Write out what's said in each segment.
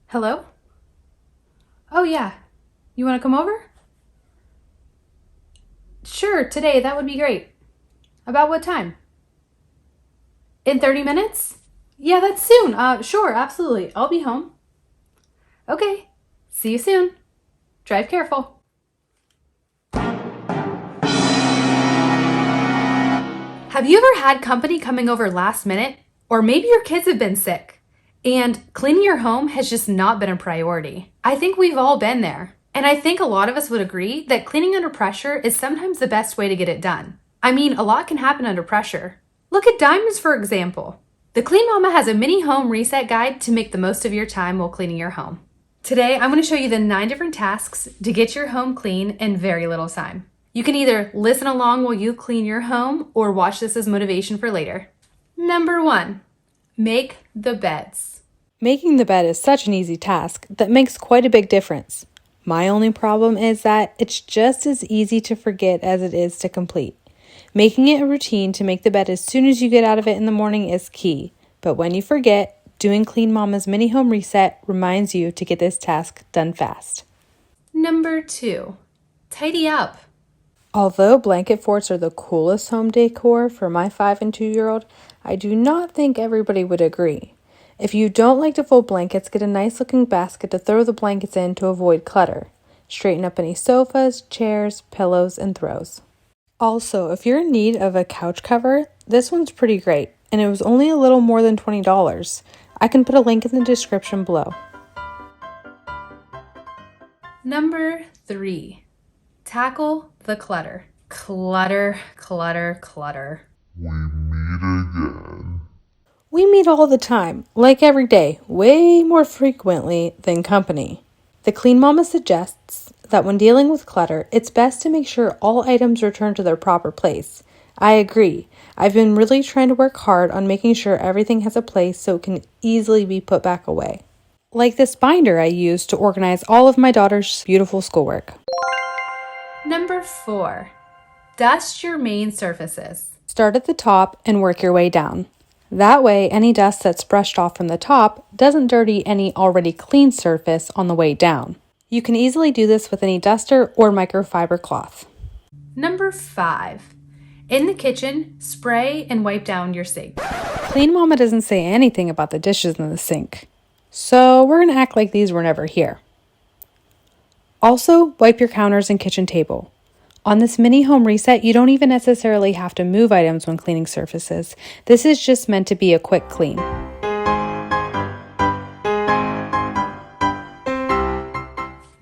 Hello? Oh yeah. You want to come over? Sure, today. That would be great. About what time? In 30 minutes? Yeah, that's soon. Sure, absolutely. I'll be home. Okay. See you soon. Drive careful. Have you ever had company coming over last minute? Or maybe your kids have been sick and cleaning your home has just not been a priority. I think we've all been there. And I think a lot of us would agree that cleaning under pressure is sometimes the best way to get it done. I mean, a lot can happen under pressure. Look at diamonds, for example. The Clean Mama has a mini home reset guide to make the most of your time while cleaning your home. Today, I'm going to show you the 9 different tasks to get your home clean in very little time. You can either listen along while you clean your home or watch this as motivation for later. Number 1, make the beds. Making the bed is such an easy task that makes quite a big difference. My only problem is that it's just as easy to forget as it is to complete. Making it a routine to make the bed as soon as you get out of it in the morning is key, but when you forget, doing Clean Mama's mini home reset reminds you to get this task done fast. Number 2, tidy up. Although blanket forts are the coolest home decor for my 5 and 2-year-old, I do not think everybody would agree. If you don't like to fold blankets, get a nice looking basket to throw the blankets in to avoid clutter. Straighten up any sofas, chairs, pillows, and throws. Also, if you're in need of a couch cover, this one's pretty great, and it was only a little more than $20. I can put a link in the description below. Number 3, tackle the clutter. Clutter, clutter, clutter. We meet again. We meet all the time, like every day, way more frequently than company. The Clean Mama suggests that when dealing with clutter, it's best to make sure all items return to their proper place. I agree. I've been really trying to work hard on making sure everything has a place so it can easily be put back away. Like this binder I used to organize all of my daughter's beautiful schoolwork. Number 4, dust your main surfaces. Start at the top and work your way down. That way, any dust that's brushed off from the top doesn't dirty any already clean surface on the way down. You can easily do this with any duster or microfiber cloth. Number 5, in the kitchen, spray and wipe down your sink. Clean Mama doesn't say anything about the dishes in the sink, so we're going to act like these were never here. Also, wipe your counters and kitchen table. On this mini home reset, you don't even necessarily have to move items when cleaning surfaces. This is just meant to be a quick clean.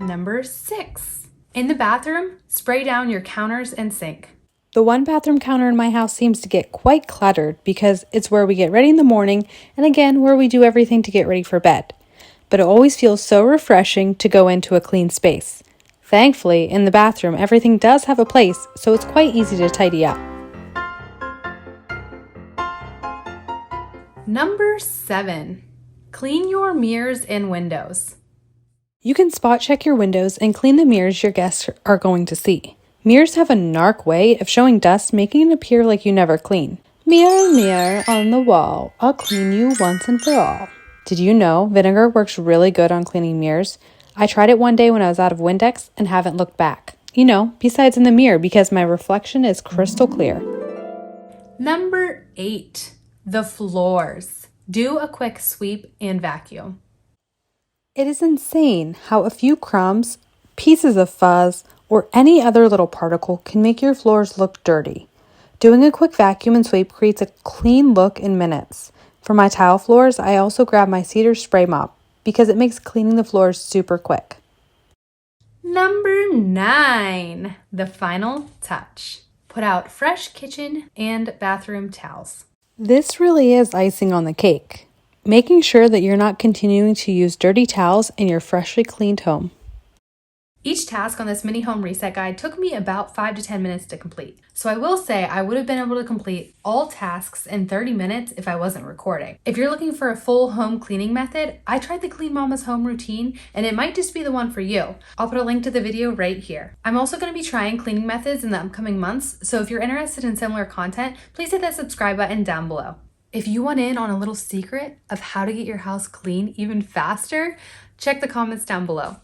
Number 6, in the bathroom, spray down your counters and sink. The one bathroom counter in my house seems to get quite cluttered because it's where we get ready in the morning and again where we do everything to get ready for bed. But it always feels so refreshing to go into a clean space. Thankfully, in the bathroom, everything does have a place, so it's quite easy to tidy up. Number 7, clean your mirrors and windows. You can spot check your windows and clean the mirrors your guests are going to see. Mirrors have a narc way of showing dust, making it appear like you never clean. Mirror, mirror on the wall, I'll clean you once and for all. Did you know vinegar works really good on cleaning mirrors? I tried it one day when I was out of Windex and haven't looked back. You know, besides in the mirror because my reflection is crystal clear. Number 8, the floors. Do a quick sweep and vacuum. It is insane how a few crumbs, pieces of fuzz, or any other little particle can make your floors look dirty. Doing a quick vacuum and sweep creates a clean look in minutes. For my tile floors, I also grab my cedar spray mop because it makes cleaning the floors super quick. Number 9, the final touch. Put out fresh kitchen and bathroom towels. This really is icing on the cake, making sure that you're not continuing to use dirty towels in your freshly cleaned home. Each task on this mini home reset guide took me about 5 to 10 minutes to complete. So I will say I would have been able to complete all tasks in 30 minutes if I wasn't recording. If you're looking for a full home cleaning method, I tried the Clean Mama's home routine and it might just be the one for you. I'll put a link to the video right here. I'm also going to be trying cleaning methods in the upcoming months, so if you're interested in similar content, please hit that subscribe button down below. If you want in on a little secret of how to get your house clean even faster, check the comments down below.